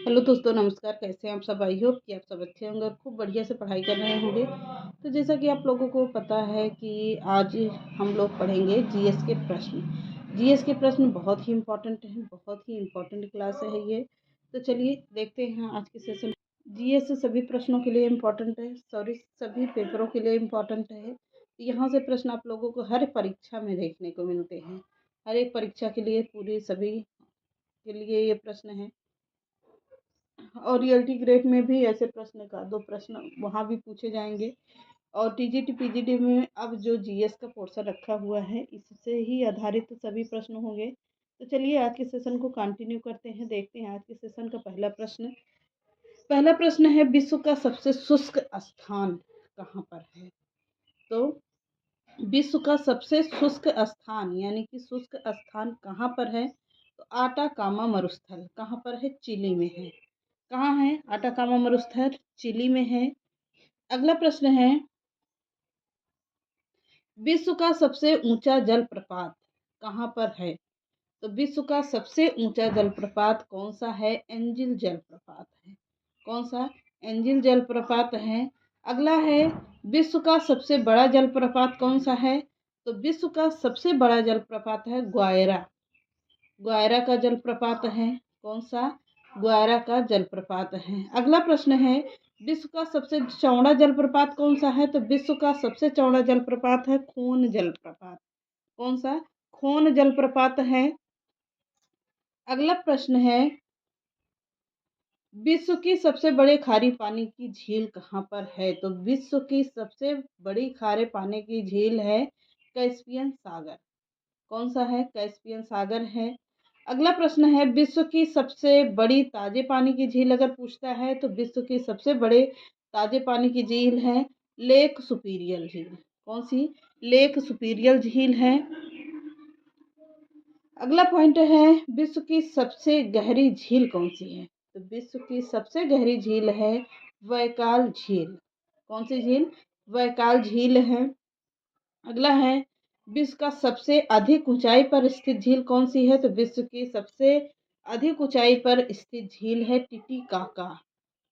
Hello दोस्तों, नमस्कार। कैसे हैं आप सब? आई होप कि आप सब अच्छे होंगे और खूब बढ़िया से पढ़ाई कर रहे होंगे। तो जैसा कि आप लोगों को पता है कि आज हम लोग पढ़ेंगे जीएस के प्रश्न। जीएस के प्रश्न बहुत ही इम्पोर्टेंट हैं, बहुत ही इम्पोर्टेंट क्लास है ये। तो चलिए देखते हैं आज के सेशन। जीएस सभी प्रश्नों के लिए इम्पोर्टेंट है, सभी पेपरों के लिए इम्पोर्टेंट है। यहाँ से प्रश्न आप लोगों को हर परीक्षा में देखने को मिलते हैं। हर एक परीक्षा के लिए, पूरी सभी के लिए ये प्रश्न है। और रियलिटी ग्रेड में भी ऐसे प्रश्न का 2 प्रश्न वहाँ भी पूछे जाएंगे। और टीजीटी पीजीटी में अब जो जीएस का पोर्शन रखा हुआ है, इससे ही आधारित सभी प्रश्न होंगे। तो चलिए आज के सेशन को कंटिन्यू करते हैं। देखते हैं आज के सेशन का पहला प्रश्न है, विश्व का सबसे शुष्क स्थान कहाँ पर है? तो विश्व का सबसे शुष्क स्थान यानी कि शुष्क स्थान कहाँ पर है? तो आटाकामा मरुस्थल कहाँ पर है? चिली में है। कहाँ है आटाकामा मरुस्थल? चिली में है। अगला प्रश्न है, विश्व का सबसे ऊंचा जलप्रपात कहाँ पर है? तो विश्व का सबसे ऊंचा जलप्रपात कौन सा है? एंजिल जलप्रपात है। कौन सा? एंजिल जलप्रपात है। अगला है, विश्व का सबसे बड़ा जलप्रपात कौन सा है? तो विश्व का सबसे बड़ा जलप्रपात है ग्वायरा। ग्वायरा का जलप्रपात है। कौन सा? ग्वायरा का जलप्रपात है। अगला प्रश्न है, विश्व का सबसे चौड़ा जलप्रपात कौन सा है? तो विश्व का सबसे चौड़ा जलप्रपात है खून जलप्रपात। कौन सा? खून जलप्रपात है। अगला प्रश्न है, विश्व की सबसे बड़े खारे पानी की झील कहाँ पर है? तो विश्व की सबसे बड़ी खारे पानी की झील है कैस्पियन सागर। कौन सा है? कैस्पियन सागर है। अगला प्रश्न है, विश्व की सबसे बड़ी ताजे पानी की झील अगर पूछता है तो विश्व की सबसे बड़े ताजे पानी की झील है लेक सुपीरियल झील। कौन सी? लेक सुपीरियल झील है। अगला पॉइंट है, विश्व की सबसे गहरी झील कौन सी है? तो विश्व की सबसे गहरी झील है वैकाल झील। कौन सी झील? वैकाल झील है। अगला है, विश्व का सबसे अधिक ऊंचाई पर स्थित झील कौन सी है? तो विश्व की सबसे अधिक ऊंचाई पर स्थित झील है टिटीकाका।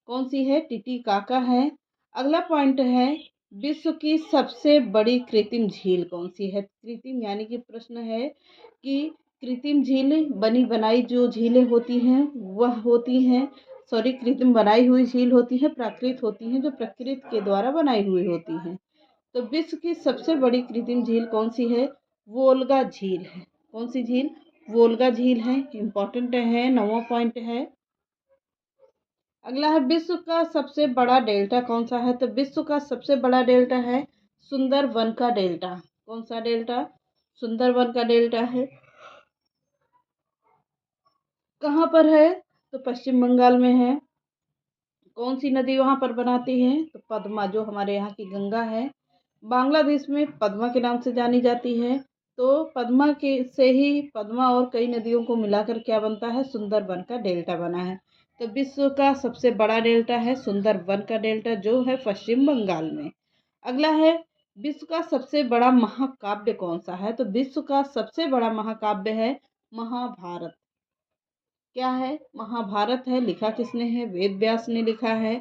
कौन सी है? टिटीकाका है। अगला पॉइंट है, विश्व की सबसे बड़ी कृत्रिम झील कौन सी है? कृत्रिम यानी कि प्रश्न है कि कृत्रिम झील बनी बनाई जो झीलें होती हैं वह होती हैं, सॉरी, कृत्रिम बनाई हुई झील होती है, प्राकृत होती हैं जो प्रकृति के द्वारा बनाई हुई होती हैं। तो विश्व की सबसे बड़ी कृत्रिम झील कौन सी है? वोल्गा झील है। कौन सी झील? वोल्गा झील है। इंपॉर्टेंट है, 9वां पॉइंट है। अगला है, विश्व का सबसे बड़ा डेल्टा कौन सा है? तो विश्व का सबसे बड़ा डेल्टा है सुंदरबन का डेल्टा। कौन सा डेल्टा? सुंदरबन का डेल्टा है। कहाँ पर है? तो पश्चिम बंगाल में है। कौन सी नदी वहां पर बनाती है? तो पद्मा, जो हमारे यहाँ की गंगा है। बांग्लादेश में पद्मा के नाम से जानी जाती है। तो पद्मा के से ही पद्मा और कई नदियों को मिलाकर क्या बनता है? सुंदरबन का डेल्टा बना है। तो विश्व का सबसे बड़ा डेल्टा है सुंदरबन का डेल्टा, जो है पश्चिम बंगाल में। अगला है, विश्व का सबसे बड़ा महाकाव्य कौन सा है? तो विश्व का सबसे बड़ा महाकाव्य है महाभारत। क्या है? महाभारत है। लिखा किसने है? वेद व्यास ने लिखा है।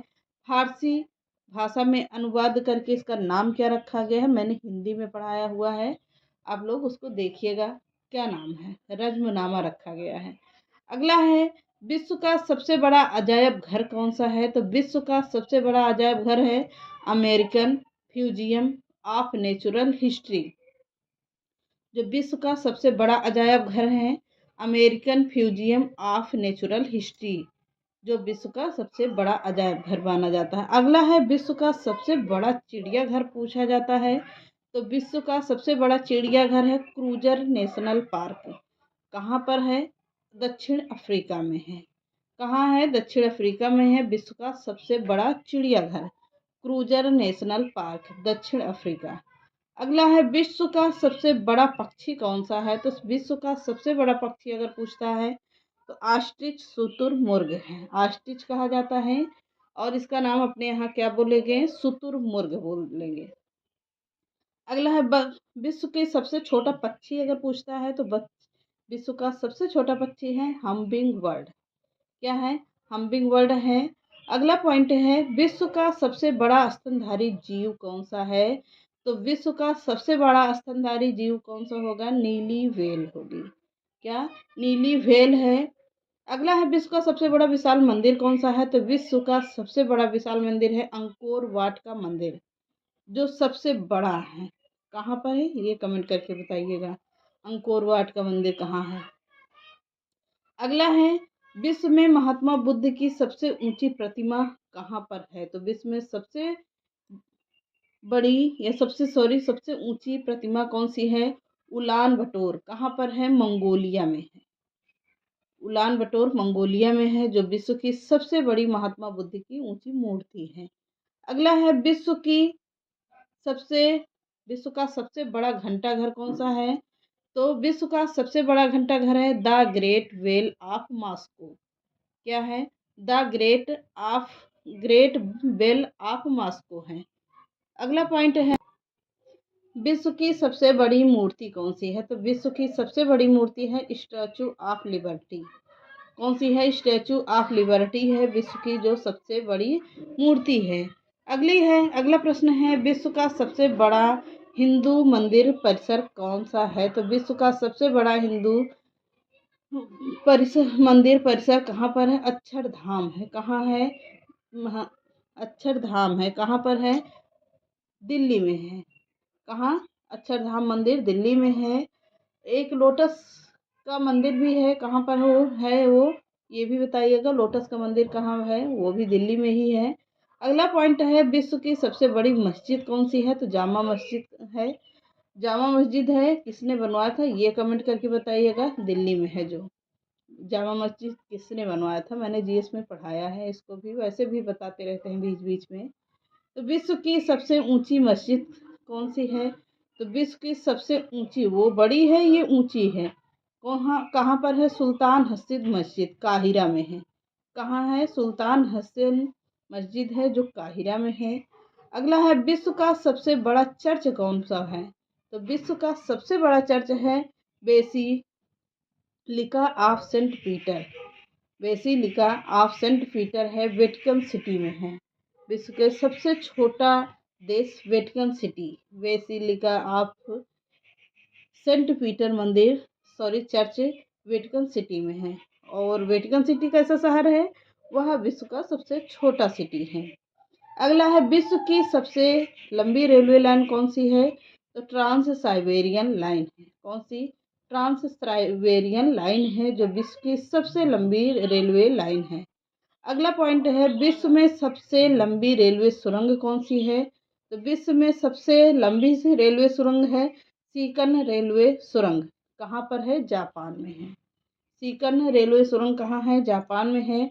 फारसी भाषा में अनुवाद करके इसका नाम क्या रखा गया है? मैंने हिंदी में पढ़ाया हुआ है, आप लोग उसको देखिएगा। क्या नाम है? रज्मनामा रखा गया है। अगला है, विश्व का सबसे बड़ा अजायब घर कौन सा है? तो विश्व का सबसे बड़ा अजायब घर है American museum of natural history. जो विश्व का सबसे बड़ा अजायब घर है American museum of natural history, जो विश्व का सबसे बड़ा अजायब घर माना जाता है। अगला है, विश्व का सबसे बड़ा चिड़ियाघर पूछा जाता है। तो विश्व का सबसे बड़ा चिड़ियाघर है क्रूजर नेशनल पार्क। कहाँ पर है? दक्षिण अफ्रीका में है। कहाँ है? दक्षिण अफ्रीका में है विश्व का सबसे बड़ा चिड़ियाघर क्रूजर नेशनल पार्क, दक्षिण अफ्रीका। अगला है, विश्व का सबसे बड़ा पक्षी कौन सा है? तो विश्व का सबसे बड़ा पक्षी अगर पूछता है तो ऑस्ट्रिच शुतुरमुर्ग है। ऑस्ट्रिच कहा जाता है और इसका नाम अपने यहाँ क्या बोलेंगे? शुतुरमुर्ग बोलेंगे। अगला है, विश्व के सबसे छोटा पक्षी अगर पूछता है तो विश्व का सबसे छोटा पक्षी है हम्बिंग बर्ड। क्या है? हम्बिंग बर्ड है। अगला पॉइंट है, विश्व का सबसे बड़ा स्तनधारी जीव कौन सा है? तो विश्व का सबसे बड़ा स्तनधारी जीव कौन सा होगा? नीली व्हेल होगी। क्या? नीली व्हेल है। अगला है, विश्व का सबसे बड़ा विशाल मंदिर कौन सा है? तो विश्व का सबसे बड़ा विशाल मंदिर है अंकोर वाट का मंदिर, जो सबसे बड़ा है। कहाँ पर है ये कमेंट करके बताइएगा, अंकोर वाट का मंदिर कहाँ है। अगला है, विश्व में महात्मा बुद्ध की सबसे ऊंची प्रतिमा कहाँ पर है? तो विश्व में सबसे बड़ी या सबसे ऊंची प्रतिमा कौन सी है? उलान बटोर। कहाँ पर है? मंगोलिया में है। उलान बटोर मंगोलिया में है, जो विश्व की सबसे बड़ी महात्मा बुद्ध की ऊंची मूर्ति है। अगला है, विश्व का सबसे बड़ा घंटाघर कौन सा है? तो विश्व का सबसे बड़ा घंटाघर है the great bell of Moscow. क्या है? The great bell of Moscow है। अगला पॉइंट है, विश्व की सबसे बड़ी मूर्ति कौन सी है? तो विश्व की सबसे बड़ी मूर्ति है स्टैचू ऑफ लिबर्टी। कौन सी है? स्टैचू ऑफ लिबर्टी है विश्व की जो सबसे बड़ी मूर्ति है। अगला प्रश्न है, विश्व का सबसे बड़ा हिंदू मंदिर परिसर कौन सा है? तो विश्व का सबसे बड़ा हिंदू मंदिर परिसर कहाँ पर है? अक्षरधाम है। कहाँ है? अक्षरधाम है। कहाँ पर है? दिल्ली में है। कहाँ? अक्षरधाम मंदिर दिल्ली में है। एक लोटस का मंदिर भी है। कहाँ पर वो ये भी बताइएगा। लोटस का मंदिर कहाँ है? वो भी दिल्ली में ही है। अगला पॉइंट है, विश्व की सबसे बड़ी मस्जिद कौन सी है? तो जामा मस्जिद है। जामा मस्जिद है, किसने बनवाया था ये कमेंट करके बताइएगा। दिल्ली में है जो जामा मस्जिद किसने बनवाया था, मैंने जीएस में पढ़ाया है इसको भी, वैसे भी बताते रहते हैं बीच बीच में। तो विश्व की सबसे ऊंची मस्जिद कौन सी है? तो विश्व की सबसे ऊंची, वो बड़ी है ये ऊंची है, कहाँ पर है? सुल्तान हसन मस्जिद काहिरा में है। कहाँ है? सुल्तान हसन मस्जिद है जो काहिरा में है। अगला है, विश्व का सबसे बड़ा चर्च कौन सा है? तो विश्व का सबसे बड़ा चर्च है basilica of saint Peter. Basilica of saint Peter है, वेटिकन सिटी में है। विश्व के सबसे छोटा देश Vatican City, basilica of saint Peter church Vatican City में है। और वेटिकन सिटी कैसा शहर है? वह विश्व का सबसे छोटा सिटी है। अगला है, विश्व की सबसे लंबी रेलवे लाइन कौन सी है? तो ट्रांस साइबेरियन लाइन है। कौन सी? ट्रांस साइबेरियन लाइन है जो विश्व की सबसे लंबी रेलवे लाइन है। अगला पॉइंट है, विश्व में सबसे लंबी रेलवे सुरंग कौन सी है? तो विश्व में सबसे लंबी सी रेलवे सुरंग है सीकन रेलवे सुरंग। कहाँ पर है? जापान में है। सीकन रेलवे सुरंग कहाँ है? जापान में है।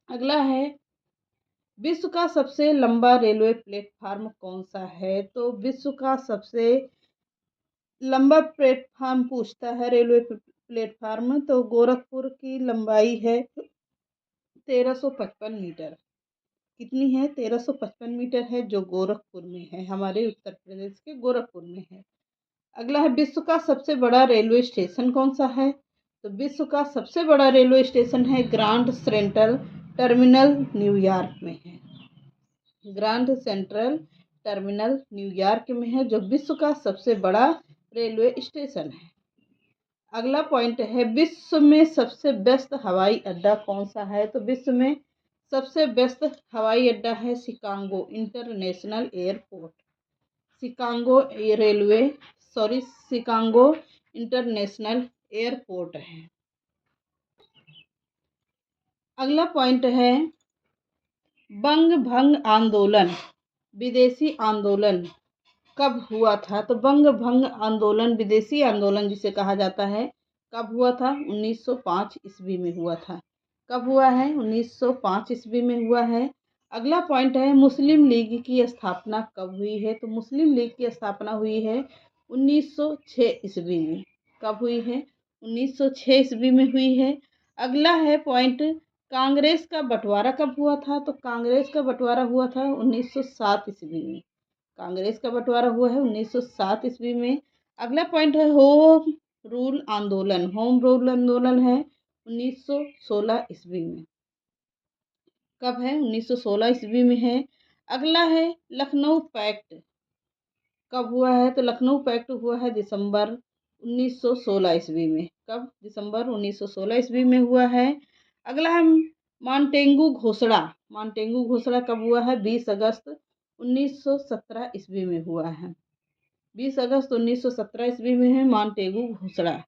अगला है, विश्व का सबसे लंबा रेलवे प्लेटफार्म कौन सा है? तो विश्व का सबसे लंबा प्लेटफार्म पूछता है रेलवे प्लेटफार्म, तो गोरखपुर की लंबाई है 1355 मीटर। कितनी है? 1355 मीटर है, जो गोरखपुर में है, हमारे उत्तर प्रदेश के गोरखपुर में है। अगला है, विश्व का सबसे बड़ा रेलवे स्टेशन कौन सा है? तो विश्व का सबसे बड़ा रेलवे स्टेशन है ग्रांड सेंट्रल टर्मिनल न्यूयॉर्क में है। ग्रांड सेंट्रल टर्मिनल न्यूयॉर्क में है, जो विश्व का सबसे बड़ा रेलवे स्टेशन है। अगला पॉइंट है, विश्व में सबसे व्यस्त हवाई अड्डा कौन सा है? तो विश्व में सबसे व्यस्त हवाई अड्डा है Chicago international airport. Chicago international airport है। अगला पॉइंट है, बंग भंग आंदोलन विदेशी आंदोलन कब हुआ था? तो बंग भंग आंदोलन विदेशी आंदोलन जिसे कहा जाता है, कब हुआ था? 1905 ईस्वी में हुआ था। कब हुआ है? 1905 ईस्वी में हुआ है। अगला पॉइंट है, मुस्लिम लीग की स्थापना कब हुई है? तो मुस्लिम लीग की स्थापना हुई है 1906 ईस्वी में। कब हुई है? 1906 ईस्वी में हुई है। अगला है पॉइंट, कांग्रेस का बंटवारा कब हुआ था? तो कांग्रेस का बंटवारा हुआ था 1907 ईस्वी में। कांग्रेस का बंटवारा हुआ है 1907 ईस्वी में। अगला पॉइंट है, होम रूल आंदोलन है 1916 ईस्वी में। कब है? 1916 ईस्वी में है। अगला है लखनऊ पैक्ट, कब हुआ है? तो लखनऊ पैक्ट हुआ है दिसंबर 1916 ईस्वी में। कब? दिसंबर 1916 ईस्वी में हुआ है। अगला है मॉन्टेगू घोषणा, मॉन्टेगू घोषणा कब हुआ है? 20 अगस्त 1917 ईस्वी में हुआ है। 20 अगस्त 1917 ईस्वी में है मॉन्टेगू घोषणा।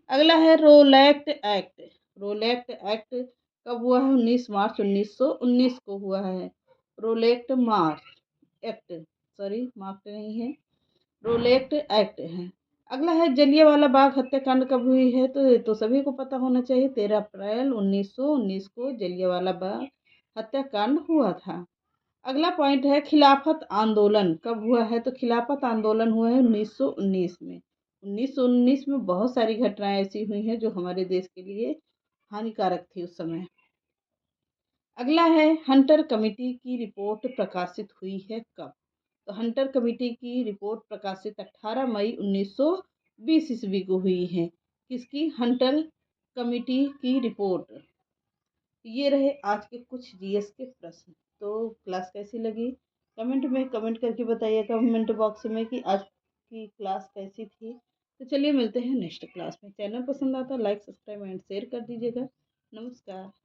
अगला है रोलैक्ट एक्ट, रोलैक्ट एक्ट कब हुआ है? 19 मार्च 1919 को हुआ है। रोलैक्ट मार्च एक्ट, सॉरी मार्क्ट नहीं है, रोलैक्ट एक्ट है। अगला है जलियांवाला बाग हत्याकांड कब हुई है? तो ये तो सभी को पता होना चाहिए, 13 अप्रैल 1919 को जलियांवाला बाग हत्याकांड हुआ था। अगला पॉइंट है खिलाफत आंदोलन कब हुआ है? तो खिलाफत आंदोलन हुआ है 1919 में। 1919 में बहुत सारी घटनाएं ऐसी हुई हैं जो हमारे देश के लिए हानिकारक थी उस समय। अगला है हंटर कमेटी की रिपोर्ट प्रकाशित हुई है कब? तो हंटर कमेटी की रिपोर्ट प्रकाशित 18 मई 1920 ईस्वी को हुई है। किसकी? हंटर कमेटी की रिपोर्ट। ये रहे आज के कुछ जीएस के प्रश्न। तो क्लास कैसी लगी कमेंट में कमेंट करके बताइएगा कमेंट बॉक्स में कि आज की क्लास कैसी थी। तो चलिए मिलते हैं नेक्स्ट क्लास में। चैनल पसंद आता लाइक सब्सक्राइब एंड शेयर कर दीजिएगा। नमस्कार।